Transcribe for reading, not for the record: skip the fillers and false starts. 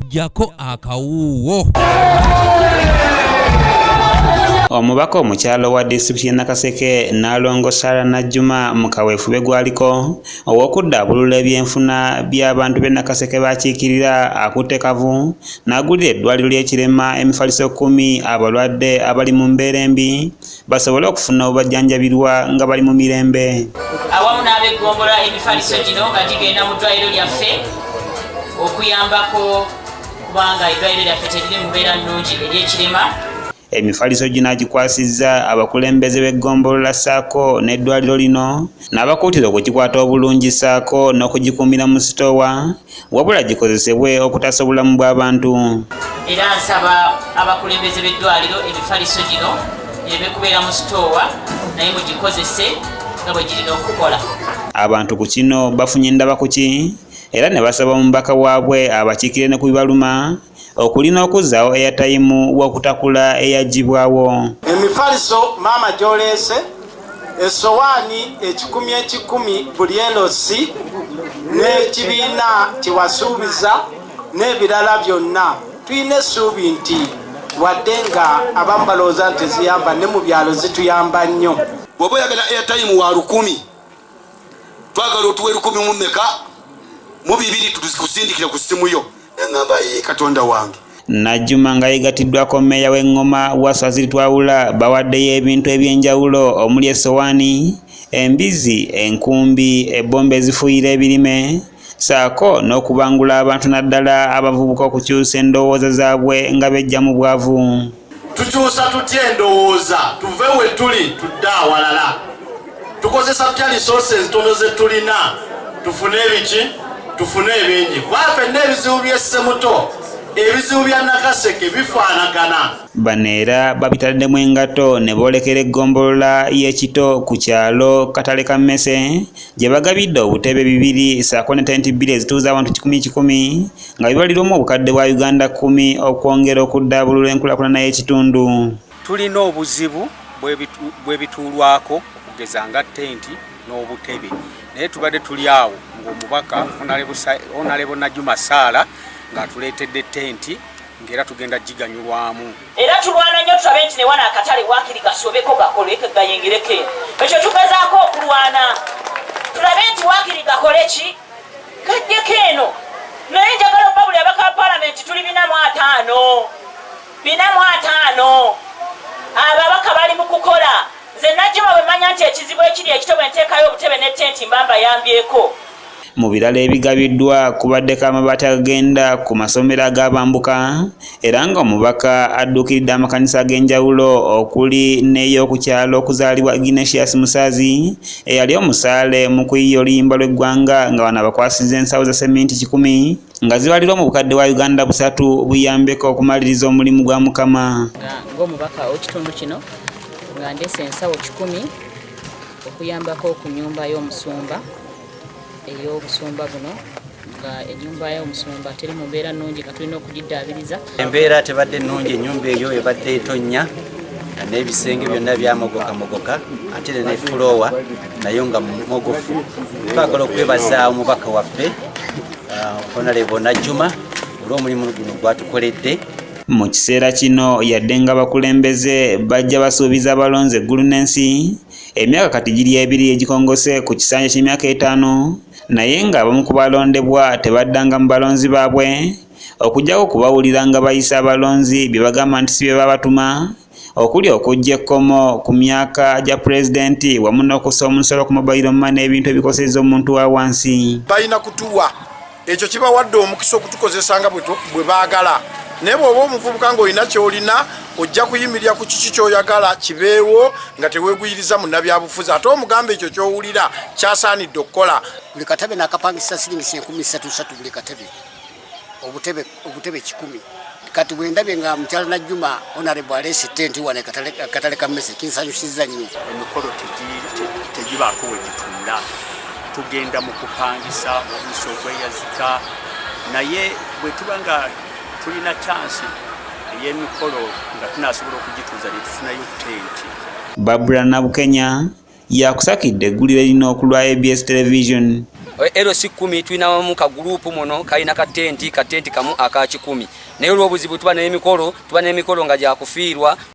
jako akawuwo. Omubaka omukyalo wa disitulikiti y'e Nakaseke Nalongo Sarah Najjuma mu kaweefube gwaliko ow'okuddaabulula ebyenfuna by'abantu b'e Nakaseke baakiikirira akutte kavu n'agulira eddwaliro ly'ekirema emifaliso 10 abalwadde abali mu mbeera embi basobole okufuna obujjanjabirwa nga bali mu mirembe. Awamu n'ab'eggombola emifaliso gino nga gigenda mu ddwaliro lyaffe okuyambako kubanga eddwaliro lyaffe teriri mu mbeera nnungi ery'ekirema. Emifaliso gino agikwasizza abakulembeze b'eggombolola ssaako n'eddwaliro lino n'abakuutira okugikwata obulungi ssaako n'okugikuumira mu sitoowa wabula gikozesebwe okutaasa obulamu bw'abantu. Era nsaba abakulembeze b'eddwaliro emifaliso gino ebe kubeera mu sitoowa naye mugikozese nga bwe girina okukola. Abantu ku kino bafunye endaba ku ki era ne basaba omubaka waabwe abakiikire ne ku bibaluma okulina okuzzaawo airtime w'okutakula eyagibwawo. Emifaliso maama gy'oleese essowaani 10 buli elosi n'ekibiina kiwasuubiza n'ebirala byonna tulina essuubi nti wadde nga abamu balowooza nti ziyamba ne mu byalo zituyamba nnyo. Bw'oba oyagala airtime wa 10 twagala otuwe 10 mu mmeka mu 2 tukusindikira ku ssimu yo. Katonda wange. Najjuma nga yeegatiddwako mmeeya w'Engoma Waswaziri Twawula bawaddeyo ebintu eby'enjawulo omuli essowaani, embizi, enkumbi, ebbomba ezifuuyira ebirime ssaako n'okubangula abantu naddala abavubuka okukyusa endowooza zaabwe nga bejja mu bwavu. Tukyusa tutya endowooza tuve we tuli tudde awalala tukozesa tutya resources tono ze tulina tufune ebiki tufune ebingi kwafe n'ebizibu by'essemuto ebizibu bya Nakaseke bifaanagana. Bano era babitaddemu engato ne boolekera eggombolola y'ekito ku kyalo Katale ka Mmese gye bagabidde obutebe 2 ssaako ne tenti 2 ezituuza abantu 100 nga bibalirwamu obukadde bwa Uganda 10 okwongera okuddaabulula enkulaakulana y'ekitundu. Tulina obuzibu bwe bituulwako okugeza nga tenti n'obutebe naye tubadde tuli awo ng'omubaka Honorable Najjuma Sarah ng'atuleetedde tenti ng'era tugenda giganyulwamu. Era tulwana nnyo tulabe nti ne wana akatale waakiri gasobeko gakoleke gayingireko ekyo tugezaako okulwana tulabe nti waakiri gakole ki kajjeko eno naye njagala oba buli abaka ba paalamenti tuli 405 ababaka bali mu kukola. Nze Najjuma bwe manya nti ekizibu ekiri ekito bwe nteekayo obutebe ne tenti mbamba yambyeko. Mu birala ebigabiddwa kubaddeko amabaati agenda ku masomero ag'abambuka era nga omubaka adduukiridde amakanisa ag'enjawulo okuli n'ey'okukyalo okuzaalibwa Ignatius Musaazi eyali omusaale mu kuyiya oluyimba lw'eggwanga nga wano abakwasizza ensawo za seminti 10 nga zibalirwa mu bukadde bwa Uganda 3 buyambeko okumaliriza omulimu gwa Mukama. Ng'omubaka w'ekitundu kino nga ndeese ensawo 10 okuyambako ku nnyumba y'omusumba ey'obusumba buno nga ennyumba y'omusumba teri mu mbeera nnungi nga tulina okugiddaabiriza. Embeera tebadde nnungi, ennyumba eyo ebadde etonnya n'ebisenge byonna byamogoka ate ne fuloowa nayo nga mogofu. Twagala okwebaza omubaka waffe Honorable Najjuma olw'omulimu guno gwatukoledde. Mu kiseera kino yadde nga bakulembeze bajja basuubiza abalonzi eggulu n'ensi emyaka kati giri 2 egikongose ku kisanja ky'emyaka 5 naye nga abamu ku balondebwa tebaddanga mu balonzi baabwe okujjako kubawulira nga bayisa abalonzi bye bagamba nti si bye babatuma okuli okujja ekkomo ku myaka gya pulezidenti wamu n'okussa omusolo ku mobile money n'ebintu ebikosezza omuntu wa wansi. Balina kutuwa ekyo kibawadde omukisa okutukozesa nga bwe baagala. Naye bw'oba omuvubuka ng'olina ky'olina ojja kuyimirira ku kiki ky'oyagala kibeewo nga teweeguyiriza munnabyabufuzi ate omugamba ekyo ky'owulira kyasaanidde okukola. Buli katebe n'akapangisa siringi 33 buli katebe obutebe 10 kati bwe ndabye nga mukyala Najjuma Honorable aleese tenti wane Katale ka Mmese kinsanyusizza nnyo. Emikolo tegibaako we gitunda tugenda mu kupangisa obuso gweyazika naye bwe tuba nga tulina chance ey'emikolo nga tunasobola okugituuza ne tufunayo tenti. Barbara Nabukenya yakusakidde eggulire lino okulwa ABS Television. LC 10 tulina mu ka group muno kalina katenti kamu aka 10 naye olw'obuzibu tuba n'emikolo nga gya kufiirwa